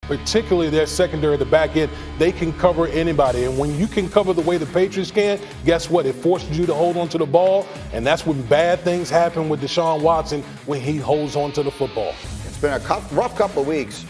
particularly their secondary at the back end. They can cover anybody. And when you can cover the way the Patriots can, guess what? It forces you to hold on to the ball, and that's when bad things happen with Deshaun Watson when he holds on to the football. It's been a rough couple of weeks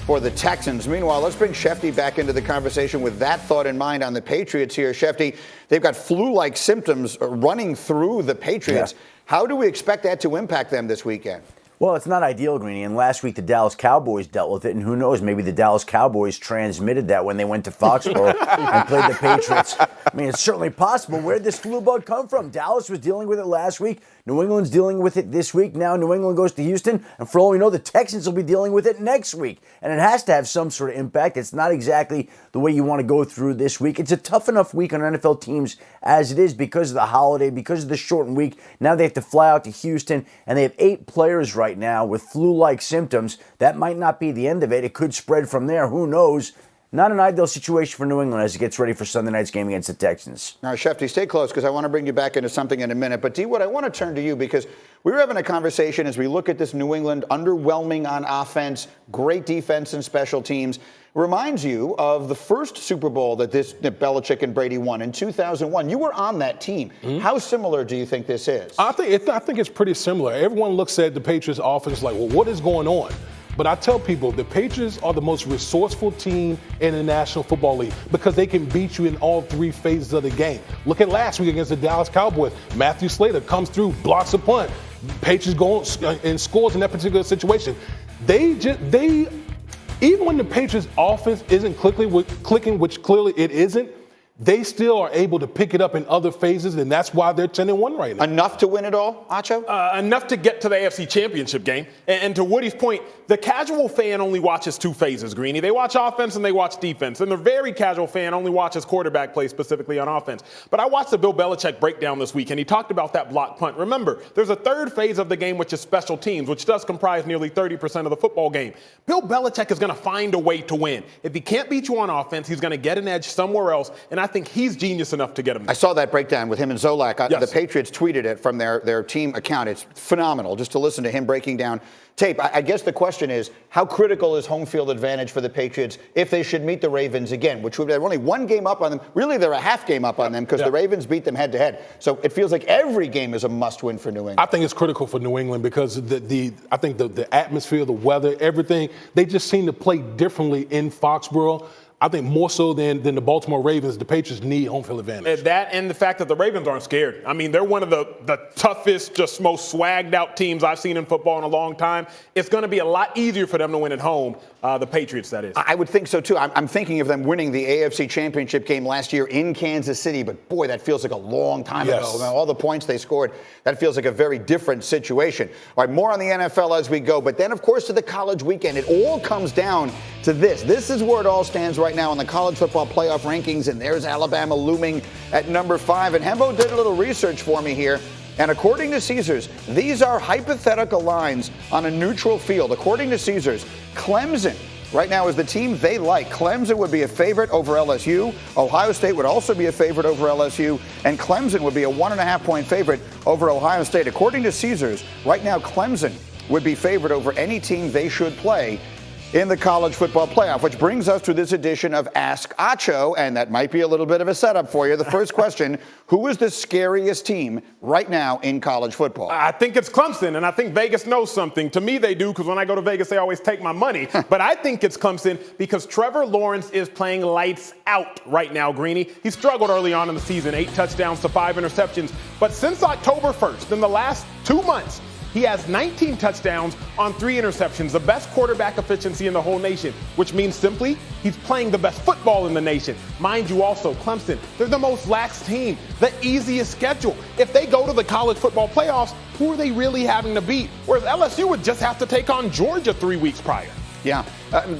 for the Texans. Meanwhile, let's bring Schefter back into the conversation with that thought in mind on the Patriots here. Schefter, they've got flu-like symptoms running through the Patriots. Yeah. How do we expect that to impact them this weekend? Well, it's not ideal, Greeny, and last week the Dallas Cowboys dealt with it, and who knows, maybe the Dallas Cowboys transmitted that when they went to Foxborough and played the Patriots. I mean, it's certainly possible. Where did this flu bug come from? Dallas was dealing with it last week. New England's dealing with it this week. Now New England goes to Houston, and for all we know, the Texans will be dealing with it next week. And it has to have some sort of impact. It's not exactly the way you want to go through this week. It's a tough enough week on NFL teams as it is because of the holiday, because of the shortened week. Now they have to fly out to Houston, and they have 8 players right now with flu-like symptoms. That might not be the end of it. It could spread from there. Who knows? Not an ideal situation for New England as it gets ready for Sunday night's game against the Texans. Now, Schefter, stay close because I want to bring you back into something in a minute. But, D, what I want to turn to you because we were having a conversation as we look at this New England underwhelming on offense, great defense and special teams. Reminds you of the first Super Bowl that Belichick and Brady won in 2001. You were on that team. Mm-hmm. How similar do you think this is? I think it's pretty similar. Everyone looks at the Patriots offense like, well, what is going on? But I tell people the Patriots are the most resourceful team in the National Football League because they can beat you in all 3 phases of the game. Look at last week against the Dallas Cowboys. Matthew Slater comes through, blocks a punt. Patriots go and scores in that particular situation. Even when the Patriots offense isn't clicking, which clearly it isn't, they still are able to pick it up in other phases, and that's why they're 10-1 right now. Enough to win it all, Acho? Enough to get to the AFC Championship game. And to Woody's point, the casual fan only watches 2 phases, Greeny. They watch offense and they watch defense. And the very casual fan only watches quarterback play specifically on offense. But I watched the Bill Belichick breakdown this week, and he talked about that block punt. Remember, there's a 3rd phase of the game, which is special teams, which does comprise nearly 30% of the football game. Bill Belichick is going to find a way to win. If he can't beat you on offense, he's going to get an edge somewhere else, and I think he's genius enough to get him there. I saw that breakdown with him and Zolak. Yes. The Patriots tweeted it from their team account. It's phenomenal just to listen to him breaking down tape. I guess the question is, how critical is home field advantage for the Patriots if they should meet the Ravens again, which they're only 1 game up on them. Really, they're a half game up on them because the Ravens beat them head-to-head. So it feels like every game is a must-win for New England. I think it's critical for New England because I think the atmosphere, the weather, everything, they just seem to play differently in Foxborough. I think more so than the Baltimore Ravens, the Patriots need home field advantage. That and the fact that the Ravens aren't scared. I mean, they're one of the toughest, just most swagged out teams I've seen in football in a long time. It's going to be a lot easier for them to win at home, the Patriots, that is. I would think so, too. I'm thinking of them winning the AFC Championship game last year in Kansas City, but boy, that feels like a long time ago. All the points they scored, that feels like a very different situation. All right, more on the NFL as we go, but then, of course, to the college weekend. It all comes down to this. This is where it all stands right now in the college football playoff rankings, and there's Alabama looming at number 5. And Hembo did a little research for me here, and according to Caesars, these are hypothetical lines on a neutral field. According to Caesars, Clemson right now is the team they like. Clemson would be a favorite over LSU. Ohio State would also be a favorite over LSU, and Clemson would be a 1.5-point favorite over Ohio State. According to Caesars, right now Clemson would be favored over any team they should play in the college football playoff, which brings us to this edition of Ask Acho, and that might be a little bit of a setup for you. The first question, who is the scariest team right now in college football? I think it's Clemson, and I think Vegas knows something. To me, they do, because when I go to Vegas, they always take my money. But I think it's Clemson because Trevor Lawrence is playing lights out right now, Greeny. He struggled early on in the season, 8 touchdowns to 5 interceptions. But since October 1st, in the last 2 months, he has 19 touchdowns on 3 interceptions, the best quarterback efficiency in the whole nation, which means simply he's playing the best football in the nation. Mind you also, Clemson, they're the most lax team, the easiest schedule. If they go to the college football playoffs, who are they really having to beat? Whereas LSU would just have to take on Georgia 3 weeks prior. Yeah.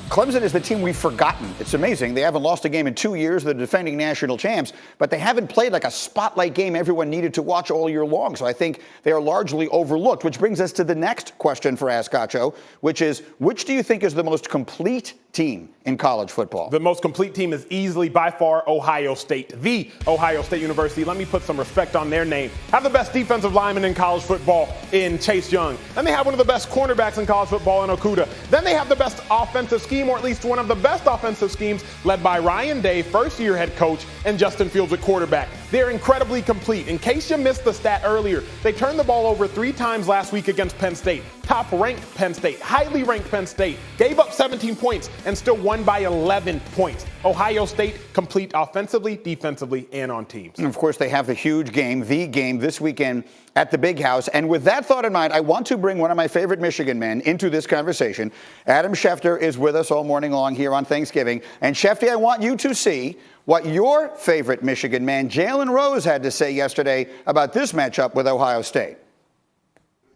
Clemson is the team we've forgotten. It's amazing. They haven't lost a game in 2 years. They're defending national champs, but they haven't played like a spotlight game everyone needed to watch all year long. So I think they are largely overlooked, which brings us to the next question for Ask Acho, which is, which do you think is the most complete team in college football? The most complete team is easily, by far, Ohio State. The Ohio State University. Let me put some respect on their name. Have the best defensive lineman in college football in Chase Young. Then they have one of the best cornerbacks in college football in Okudah. Then they have the best offensive offensive scheme, or at least one of the best offensive schemes, led by Ryan Day, first-year head coach, and Justin Fields at quarterback. They're incredibly complete. In case you missed the stat earlier, they turned the ball over 3 times last week against Penn State. Top-ranked Penn State, highly ranked Penn State, gave up 17 points and still won by 11 points. Ohio State complete offensively, defensively, and on teams. And of course, they have the huge game, the game this weekend at the Big House. And with that thought in mind, I want to bring one of my favorite Michigan men into this conversation. Adam Schefter is with us all morning long here on Thanksgiving. And Schefty, I want you to see what your favorite Michigan man, Jalen Rose, had to say yesterday about this matchup with Ohio State.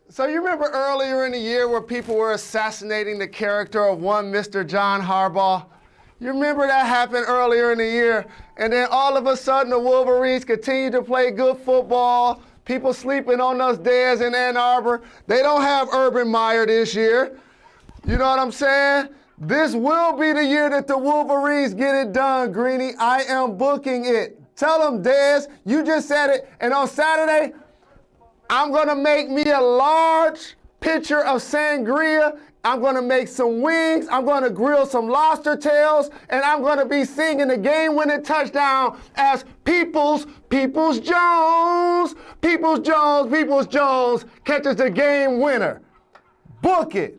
So you remember earlier in the year where people were assassinating the character of one Mr. John Harbaugh? You remember that happened earlier in the year, and then all of a sudden the Wolverines continue to play good football. People sleeping on those days in Ann Arbor. They don't have Urban Meyer this year. You know what I'm saying? This will be the year that the Wolverines get it done, Greeny. I am booking it. Tell them, Dez, you just said it. And on Saturday, I'm going to make me a large pitcher of sangria. I'm going to make some wings. I'm going to grill some lobster tails. And I'm going to be singing the game-winning touchdown as Peoples Jones catches the game winner. Book it.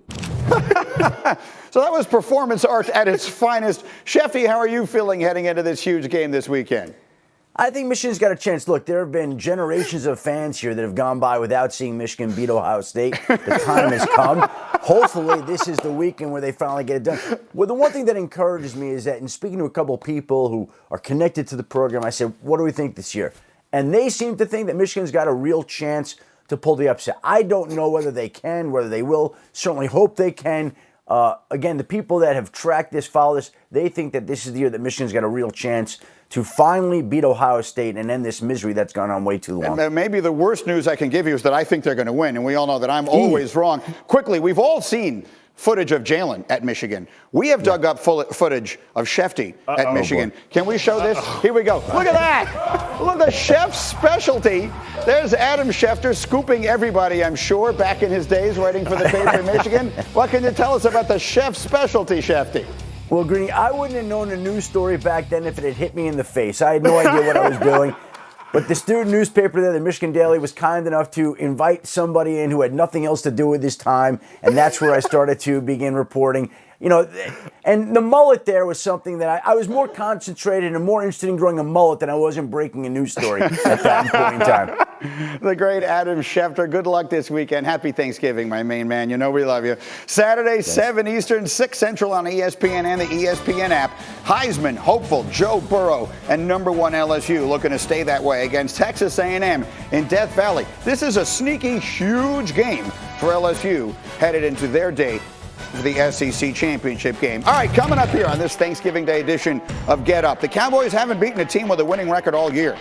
So that was performance art at its finest. Schefty, how are you feeling heading into this huge game this weekend? I think Michigan's got a chance. Look, there have been generations of fans here that have gone by without seeing Michigan beat Ohio State. The time has come. Hopefully, this is the weekend where they finally get it done. Well, the one thing that encourages me is that in speaking to a couple of people who are connected to the program, I said, what do we think this year? And they seem to think that Michigan's got a real chance to pull the upset. I don't know whether they can, whether they will. Certainly hope they can. Again, the people that have tracked this, follow this, they think that this is the year that Michigan's got a real chance to finally beat Ohio State and end this misery that's gone on way too long. And maybe the worst news I can give you is that I think they're going to win, and we all know that I'm always wrong. Quickly, we've all seen footage of Jalen at Michigan. We have dug up footage of Schefty at Michigan. Can we show this? Here we go. Look at that. Look at the chef's specialty. There's Adam Schefter scooping everybody, I'm sure, back in his days writing for the paper in Michigan. What can you tell us about the chef's specialty, Schefty? Well, Greeny, I wouldn't have known a news story back then if it had hit me in the face. I had no idea what I was doing. But the student newspaper there, the Michigan Daily, was kind enough to invite somebody in who had nothing else to do with his time, and that's where I started to begin reporting. You know, and the mullet there was something that I was more concentrated and more interested in growing a mullet than I was in breaking a news story at that point in time. The great Adam Schefter. Good luck this weekend. Happy Thanksgiving, my main man. You know we love you. Saturday, 7 Eastern, 6 Central on ESPN and the ESPN app. Heisman, hopeful Joe Burrow, and #1 LSU looking to stay that way against Texas A&M in Death Valley. This is a sneaky, huge game for LSU headed into their day for the SEC championship game. All right, coming up here on this Thanksgiving Day edition of Get Up. The Cowboys haven't beaten a team with a winning record all year.